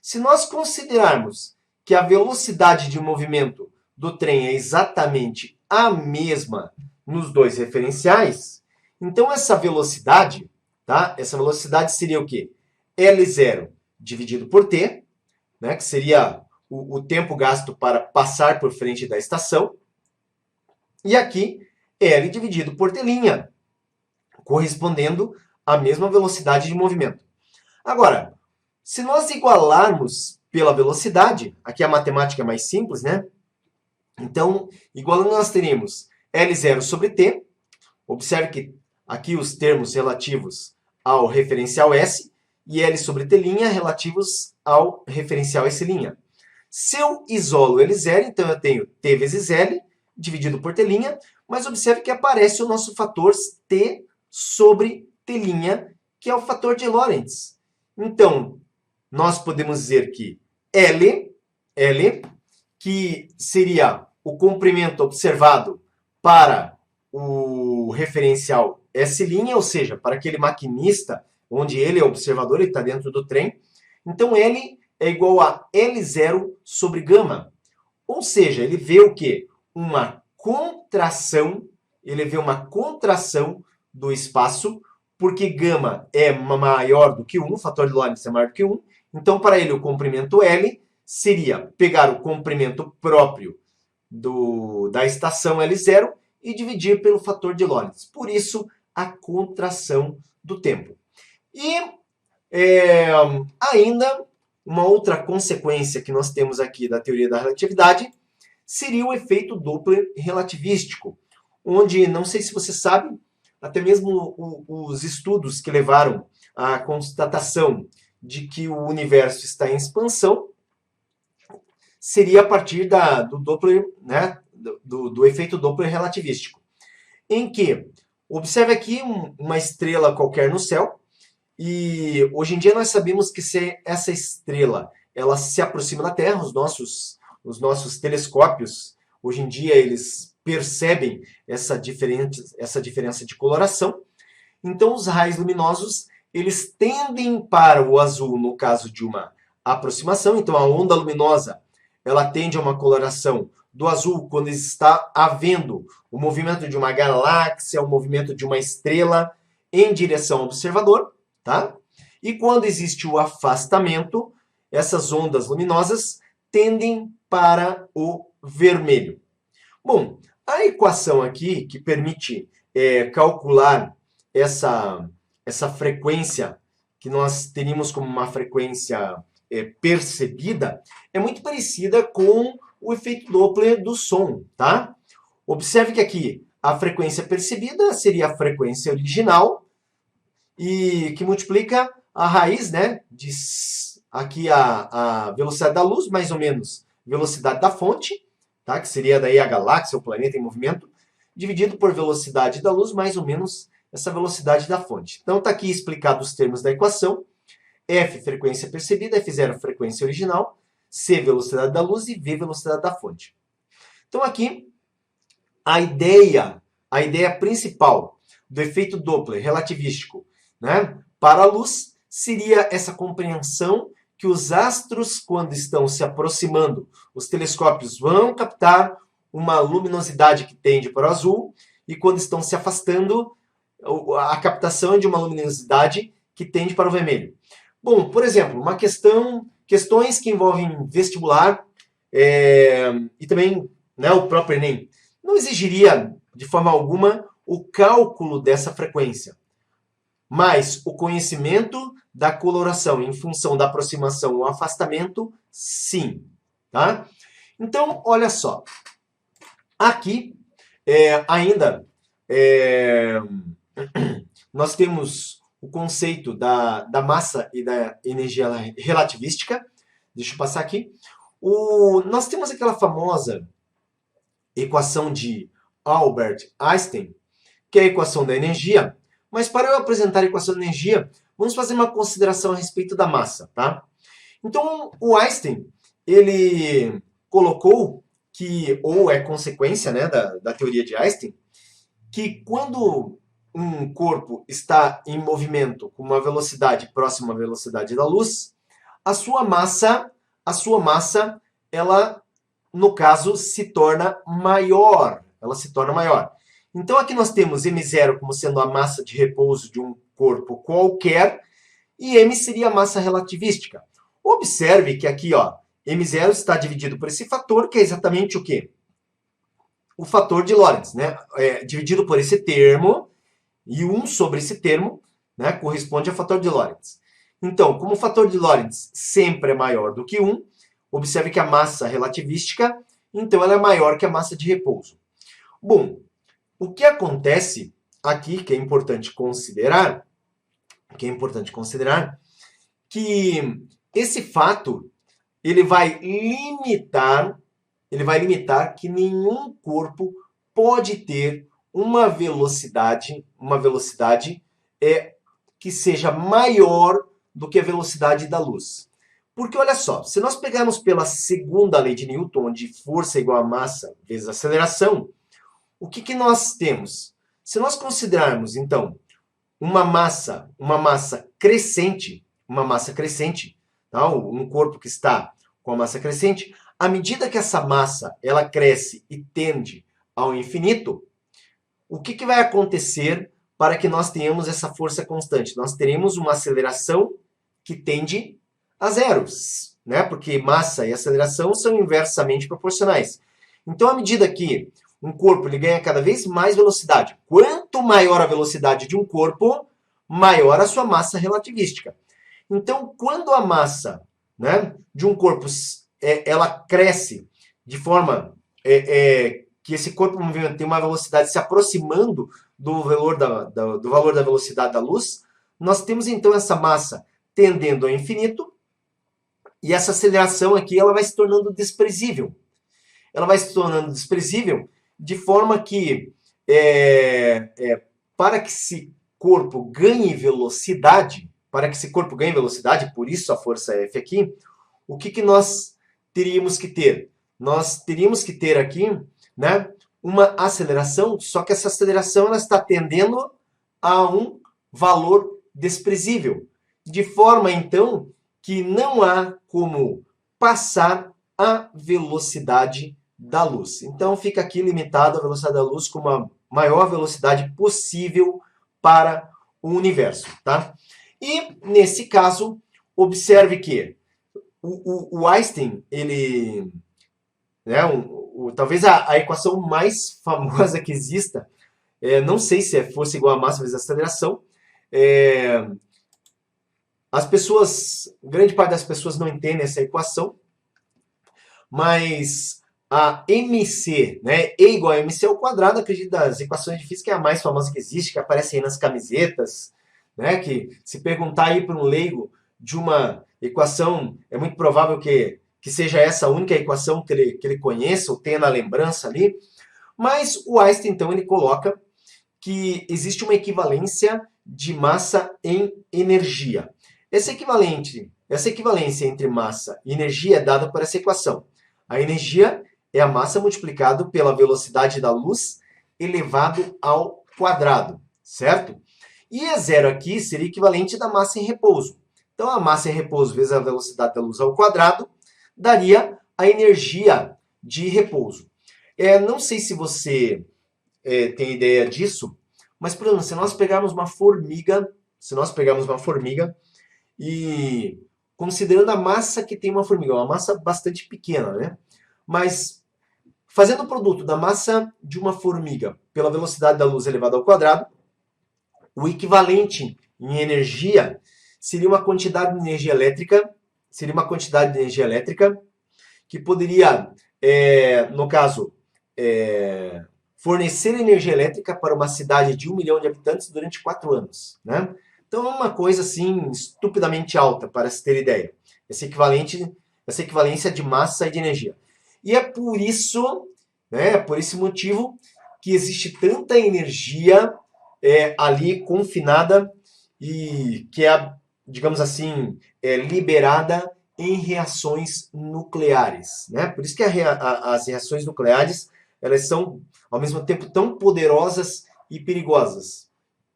Se nós considerarmos que a velocidade de movimento do trem é exatamente a mesma nos dois referenciais, então essa velocidade, tá? Essa velocidade seria o quê? L0 dividido por t, né? Que seria o tempo gasto para passar por frente da estação. E aqui, L dividido por t', correspondendo à mesma velocidade de movimento. Agora, se nós igualarmos pela velocidade, aqui a matemática é mais simples, né? Então, igualando, nós teríamos L0 sobre t. Observe que aqui os termos relativos ao referencial S e L sobre t' relativos ao referencial S'. Se eu isolo L0, então eu tenho t vezes L dividido por t', mas observe que aparece o nosso fator t sobre t', que é o fator de Lorentz. Então, nós podemos dizer que L, que seria o comprimento observado para o referencial S', ou seja, para aquele maquinista onde ele é observador, ele está dentro do trem. Então, L é igual a L0 sobre gama. Ou seja, ele vê o quê? Uma contração, ele vê uma contração do espaço, porque gama é maior do que 1, o fator de Lorentz é maior do que 1. Então, para ele, o comprimento L seria pegar o comprimento próprio da estação L0 e dividir pelo fator de Lorentz. Por isso, a contração do tempo. E ainda, uma outra consequência que nós temos aqui da teoria da relatividade seria o efeito Doppler relativístico, onde, não sei se você sabe, até mesmo os estudos que levaram à constatação de que o universo está em expansão seria a partir do Doppler, né, do efeito Doppler relativístico, em que, observe aqui uma estrela qualquer no céu, e hoje em dia nós sabemos que se essa estrela ela se aproxima da Terra, os nossos telescópios, hoje em dia eles percebem essa diferença de coloração. Então os raios luminosos eles tendem para o azul no caso de uma aproximação. Então a onda luminosa ela tende a uma coloração do azul quando está havendo o movimento de uma galáxia, o movimento de uma estrela em direção ao observador. Tá? E quando existe o afastamento, essas ondas luminosas tendem para o vermelho. Bom, a equação aqui que permite calcular essa frequência que nós teríamos como uma frequência percebida é muito parecida com o efeito Doppler do som. Tá? Observe que aqui a frequência percebida seria a frequência original, e que multiplica a raiz, né, de aqui a velocidade da luz, mais ou menos velocidade da fonte, tá, que seria daí a galáxia, o planeta em movimento, dividido por velocidade da luz, mais ou menos essa velocidade da fonte. Então está aqui explicado os termos da equação. F, frequência percebida, F0, frequência original, C, velocidade da luz e V, velocidade da fonte. Então aqui, a ideia principal do efeito Doppler relativístico, né, para a luz seria essa compreensão que os astros, quando estão se aproximando, os telescópios vão captar uma luminosidade que tende para o azul, e quando estão se afastando, a captação é de uma luminosidade que tende para o vermelho. Bom, por exemplo, questões que envolvem vestibular e também, né, o próprio Enem, não exigiria de forma alguma o cálculo dessa frequência, mas o conhecimento da coloração em função da aproximação ou afastamento, sim. Tá? Então, olha só. Aqui, ainda, nós temos o conceito da massa e da energia relativística. Deixa eu passar aqui. Nós temos aquela famosa equação de Albert Einstein, que é a equação da energia. Mas para eu apresentar a equação da energia, vamos fazer uma consideração a respeito da massa. Tá? Então, o Einstein, ele colocou que, ou é consequência, né, da teoria de Einstein, que quando um corpo está em movimento com uma velocidade próxima à velocidade da luz, a sua massa, ela, no caso, se torna maior. Ela se torna maior. Então, aqui nós temos m0 como sendo a massa de repouso de um corpo qualquer, e m seria a massa relativística. Observe que aqui, ó, m0 está dividido por esse fator, que é exatamente o quê? O fator de Lorentz, né? Dividido por esse termo, e 1 sobre esse termo, né, corresponde ao fator de Lorentz. Então, como o fator de Lorentz sempre é maior do que 1, observe que a massa relativística, então, ela é maior que a massa de repouso. Bom, o que acontece aqui, que é importante considerar, que esse fato ele vai limitar que nenhum corpo pode ter uma velocidade que seja maior do que a velocidade da luz. Porque, olha só, se nós pegarmos pela segunda lei de Newton, onde força é igual a massa vezes aceleração, o que nós temos? Se nós considerarmos, então, uma massa crescente, tá? Um corpo que está com a massa crescente, à medida que essa massa ela cresce e tende ao infinito, o que vai acontecer para que nós tenhamos essa força constante? Nós teremos uma aceleração que tende a zeros, né? Porque massa e aceleração são inversamente proporcionais. Então, à medida que um corpo ele ganha cada vez mais velocidade, quanto maior a velocidade de um corpo, maior a sua massa relativística. Então, quando a massa, né, de um corpo ela cresce de forma que esse corpo movimento tem uma velocidade se aproximando do valor do valor da velocidade da luz, nós temos então essa massa tendendo ao infinito e essa aceleração aqui ela vai se tornando desprezível. Ela vai se tornando desprezível de forma que para que esse corpo ganhe velocidade, por isso a força F aqui, o que nós teríamos que ter? Nós teríamos que ter aqui, né, uma aceleração, só que essa aceleração ela está tendendo a um valor desprezível, de forma então que não há como passar a velocidade da luz. Então fica aqui limitado a velocidade da luz com a maior velocidade possível para o universo, tá? E nesse caso, observe que o Einstein, ele, né, talvez a equação mais famosa que exista, não sei se é força igual a massa vezes aceleração, grande parte das pessoas não entende essa equação, mas a MC, né, E igual a MC ao quadrado, acredito das equações de física é a mais famosa que existe, que aparece aí nas camisetas, né, que se perguntar aí para um leigo de uma equação, é muito provável que seja essa a única equação que ele conheça ou tenha na lembrança ali. Mas o Einstein, então, ele coloca que existe uma equivalência de massa em energia. Essa equivalência entre massa e energia é dada por essa equação. A energia é a massa multiplicado pela velocidade da luz elevado ao quadrado, certo? E E0 aqui seria equivalente da massa em repouso. Então, a massa em repouso vezes a velocidade da luz ao quadrado daria a energia de repouso. Não sei se você tem ideia disso, mas, por exemplo, se nós pegarmos uma formiga e considerando a massa que tem uma formiga, uma massa bastante pequena, né? Mas fazendo o produto da massa de uma formiga pela velocidade da luz elevada ao quadrado, o equivalente em energia seria uma quantidade de energia elétrica, que poderia, no caso, fornecer energia elétrica para uma cidade de 1 milhão de habitantes durante 4 anos, né? Então é uma coisa assim estupidamente alta, para se ter ideia. Essa equivalência de massa e de energia. E é por isso, né, por esse motivo, que existe tanta energia ali confinada e que é, digamos assim, liberada em reações nucleares, né? Por isso que as reações nucleares elas são ao mesmo tempo tão poderosas e perigosas,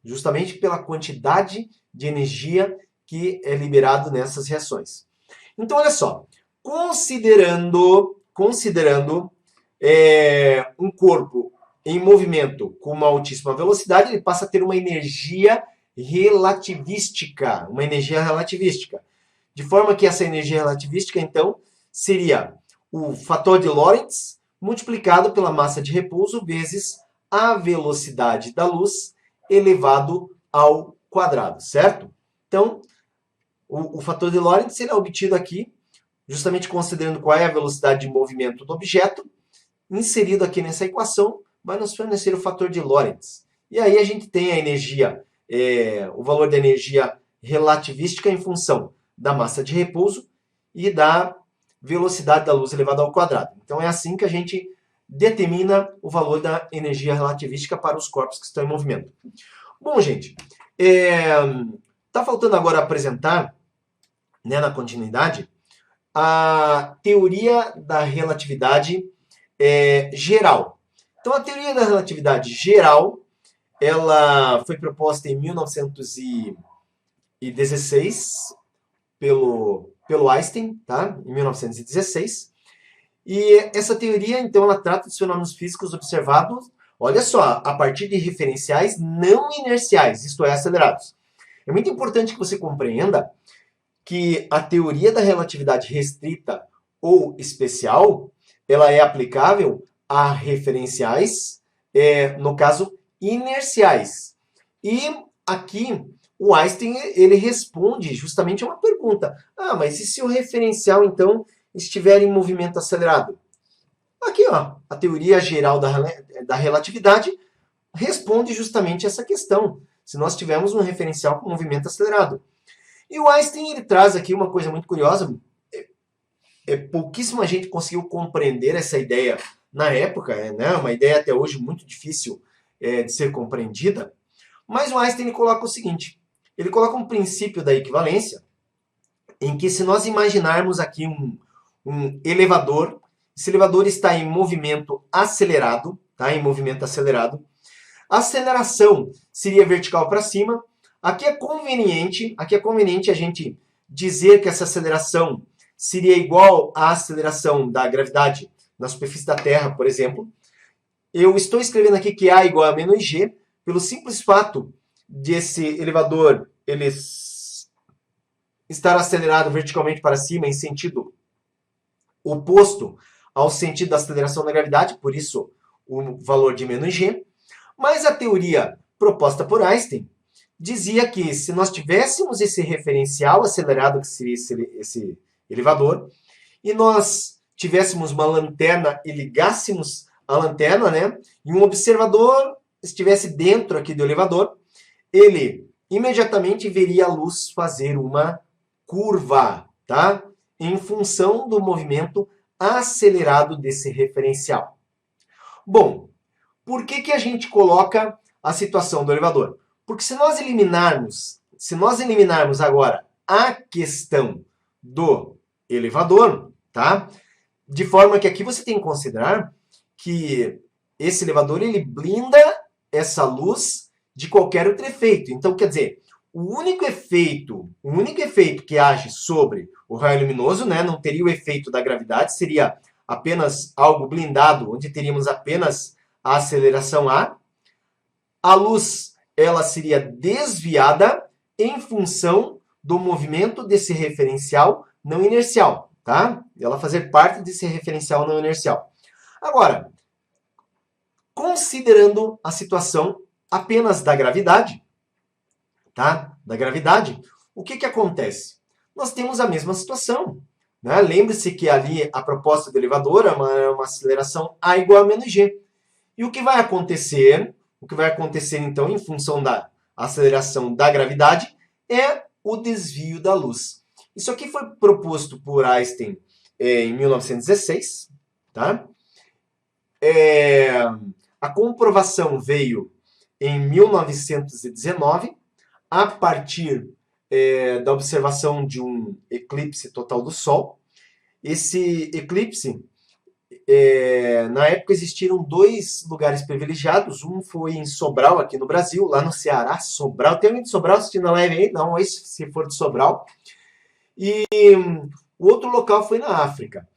justamente pela quantidade de energia que é liberado nessas reações. Então, olha só, considerando um corpo em movimento com uma altíssima velocidade, ele passa a ter uma energia relativística, de forma que essa energia relativística, então, seria o fator de Lorentz multiplicado pela massa de repouso vezes a velocidade da luz elevado ao quadrado, certo? Então, o fator de Lorentz será obtido aqui, justamente considerando qual é a velocidade de movimento do objeto, inserido aqui nessa equação, vai nos fornecer o fator de Lorentz. E aí a gente tem a energia, o valor da energia relativística em função da massa de repouso e da velocidade da luz elevada ao quadrado. Então é assim que a gente determina o valor da energia relativística para os corpos que estão em movimento. Bom, gente, está faltando agora apresentar, né, na continuidade, a teoria da relatividade geral. Então, a teoria da relatividade geral, ela foi proposta em 1916 pelo Einstein, tá? Em 1916. E essa teoria, então, ela trata dos fenômenos físicos observados, olha só, a partir de referenciais não inerciais, isto é, acelerados. É muito importante que você compreenda que a teoria da relatividade restrita ou especial, ela é aplicável a referenciais, no caso, inerciais. E aqui o Einstein ele responde justamente a uma pergunta. Ah, mas e se o referencial, então, estiver em movimento acelerado? Aqui, ó, a teoria geral da relatividade responde justamente essa questão. Se nós tivermos um referencial com movimento acelerado. E o Einstein ele traz aqui uma coisa muito curiosa. Pouquíssima gente conseguiu compreender essa ideia na época, né? Uma ideia até hoje muito difícil de ser compreendida. Mas o Einstein coloca o seguinte: ele coloca um princípio da equivalência, em que se nós imaginarmos aqui um elevador, esse elevador está em movimento acelerado, tá? Em movimento acelerado. A aceleração seria vertical para cima. Aqui é conveniente a gente dizer que essa aceleração seria igual à aceleração da gravidade na superfície da Terra, por exemplo. Eu estou escrevendo aqui que A é igual a menos G, pelo simples fato desse elevador ele estar acelerado verticalmente para cima em sentido oposto ao sentido da aceleração da gravidade, por isso o valor de menos G. Mas a teoria proposta por Einstein dizia que se nós tivéssemos esse referencial acelerado, que seria esse elevador, e nós tivéssemos uma lanterna e ligássemos a lanterna, né, e um observador estivesse dentro aqui do elevador, ele imediatamente veria a luz fazer uma curva, tá? Em função do movimento acelerado desse referencial. Bom, por que a gente coloca a situação do elevador? Porque se nós eliminarmos agora a questão do elevador, tá? De forma que aqui você tem que considerar que esse elevador ele blinda essa luz de qualquer outro efeito. Então, quer dizer, o único efeito que age sobre o raio luminoso, né, não teria o efeito da gravidade, seria apenas algo blindado, onde teríamos apenas a aceleração A. A luz ela seria desviada em função do movimento desse referencial não inercial, tá? Ela fazer parte desse referencial não inercial. Agora, considerando a situação apenas da gravidade, tá? Da gravidade, o que acontece? Nós temos a mesma situação, né? Lembre-se que ali a proposta do elevador é uma aceleração A igual a menos G. E o que vai acontecer? O que vai acontecer, então, em função da aceleração da gravidade, é o desvio da luz. Isso aqui foi proposto por Einstein em 1916. Tá? A comprovação veio em 1919, a partir da observação de um eclipse total do Sol. Esse eclipse, na época existiram dois lugares privilegiados. Um foi em Sobral, aqui no Brasil, lá no Ceará. Sobral, tem alguém de Sobral assistindo a live aí? Não, se for de Sobral. E o outro local foi na África.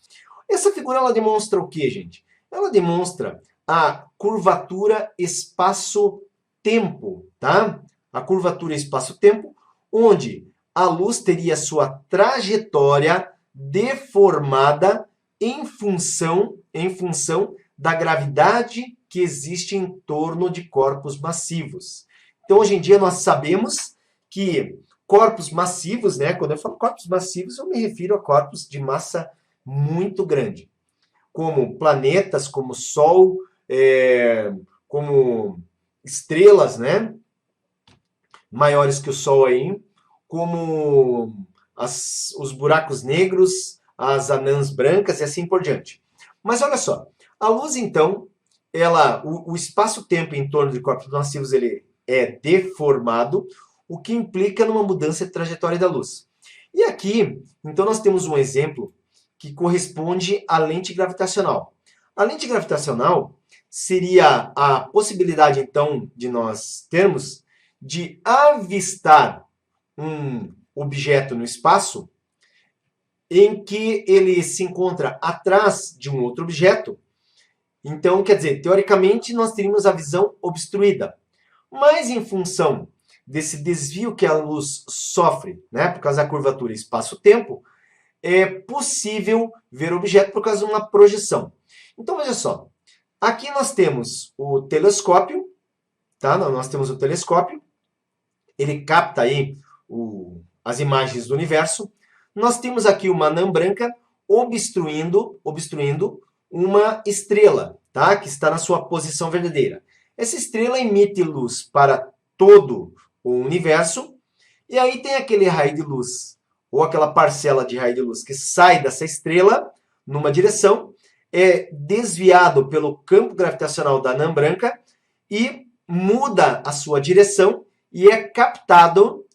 Essa figura ela demonstra o que, gente? Ela demonstra a curvatura espaço-tempo, tá? A curvatura espaço-tempo, onde a luz teria sua trajetória deformada em função da gravidade que existe em torno de corpos massivos. Então, hoje em dia, nós sabemos que corpos massivos, né? Quando eu falo corpos massivos, eu me refiro a corpos de massa muito grande, como planetas, como Sol, como estrelas, né? Maiores que o Sol aí, como os buracos negros, as anãs brancas e assim por diante. Mas olha só, a luz então, o espaço-tempo em torno de corpos massivos ele é deformado, o que implica numa mudança de trajetória da luz. E aqui, então nós temos um exemplo que corresponde à lente gravitacional. A lente gravitacional, seria a possibilidade, então, de nós termos de avistar um objeto no espaço em que ele se encontra atrás de um outro objeto. Então, quer dizer, teoricamente, nós teríamos a visão obstruída. Mas em função desse desvio que a luz sofre, né, por causa da curvatura espaço-tempo, é possível ver o objeto por causa de uma projeção. Então, veja só. Aqui nós temos o telescópio, tá? Nós temos o telescópio. Ele capta aí as imagens do universo. Nós temos aqui uma anã branca obstruindo uma estrela, tá? Que está na sua posição verdadeira. Essa estrela emite luz para todo o universo, e aí tem aquele raio de luz, ou aquela parcela de raio de luz que sai dessa estrela numa direção, é desviado pelo campo gravitacional da anã branca e muda a sua direção e é captado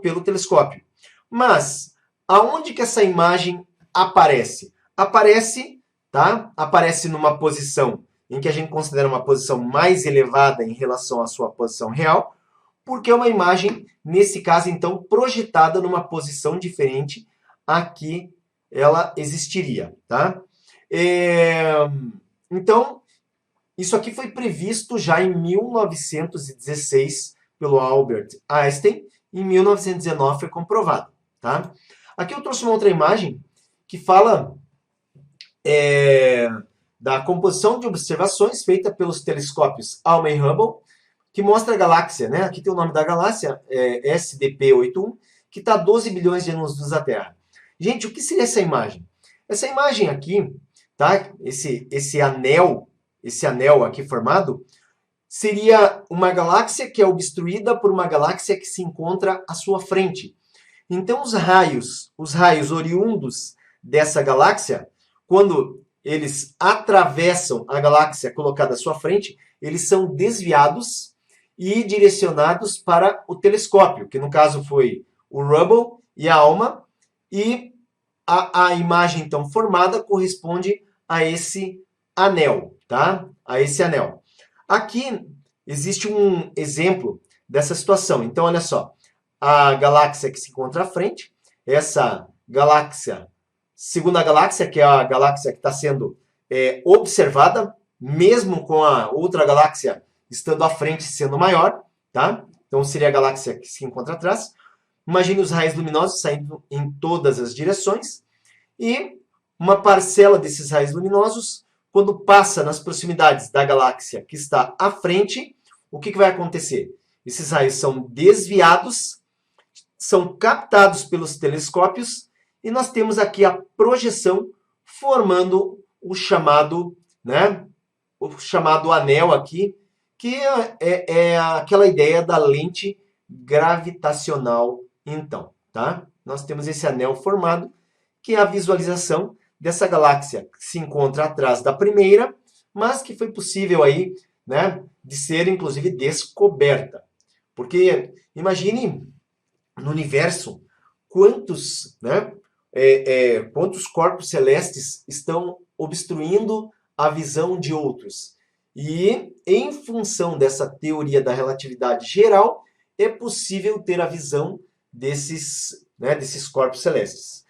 pelo telescópio. Mas aonde que essa imagem aparece? Aparece numa posição em que a gente considera uma posição mais elevada em relação à sua posição real, porque é uma imagem, nesse caso, então, projetada numa posição diferente a que ela existiria, tá? Então, isso aqui foi previsto já em 1916 pelo Albert Einstein, em 1919 foi comprovado, tá? Aqui eu trouxe uma outra imagem que fala da composição de observações feita pelos telescópios Alma e Hubble, que mostra a galáxia, né? Aqui tem o nome da galáxia, SDP81, que está a 12 bilhões de anos-luz da Terra. Gente, o que seria essa imagem? Essa imagem aqui, tá? Esse anel aqui formado, seria uma galáxia que é obstruída por uma galáxia que se encontra à sua frente. Então, os raios oriundos dessa galáxia, quando eles atravessam a galáxia colocada à sua frente, eles são desviados e direcionados para o telescópio, que no caso foi o Hubble e a ALMA, e a imagem então formada corresponde a esse anel, tá? A esse anel. Aqui existe um exemplo dessa situação. Então, olha só, a galáxia que se encontra à frente, essa galáxia, segunda galáxia, que é a galáxia que está sendo observada, mesmo com a outra galáxia estando à frente sendo maior, tá? Então seria a galáxia que se encontra atrás. Imagine os raios luminosos saindo em todas as direções e uma parcela desses raios luminosos, quando passa nas proximidades da galáxia que está à frente, o que vai acontecer? Esses raios são desviados, são captados pelos telescópios e nós temos aqui a projeção formando o chamado anel aqui, que é aquela ideia da lente gravitacional, então, tá? Nós temos esse anel formado, que é a visualização dessa galáxia que se encontra atrás da primeira, mas que foi possível aí, né, de ser, inclusive, descoberta. Porque, imagine, no universo, quantos corpos celestes estão obstruindo a visão de outros. E, em função dessa teoria da relatividade geral, é possível ter a visão desses corpos celestes.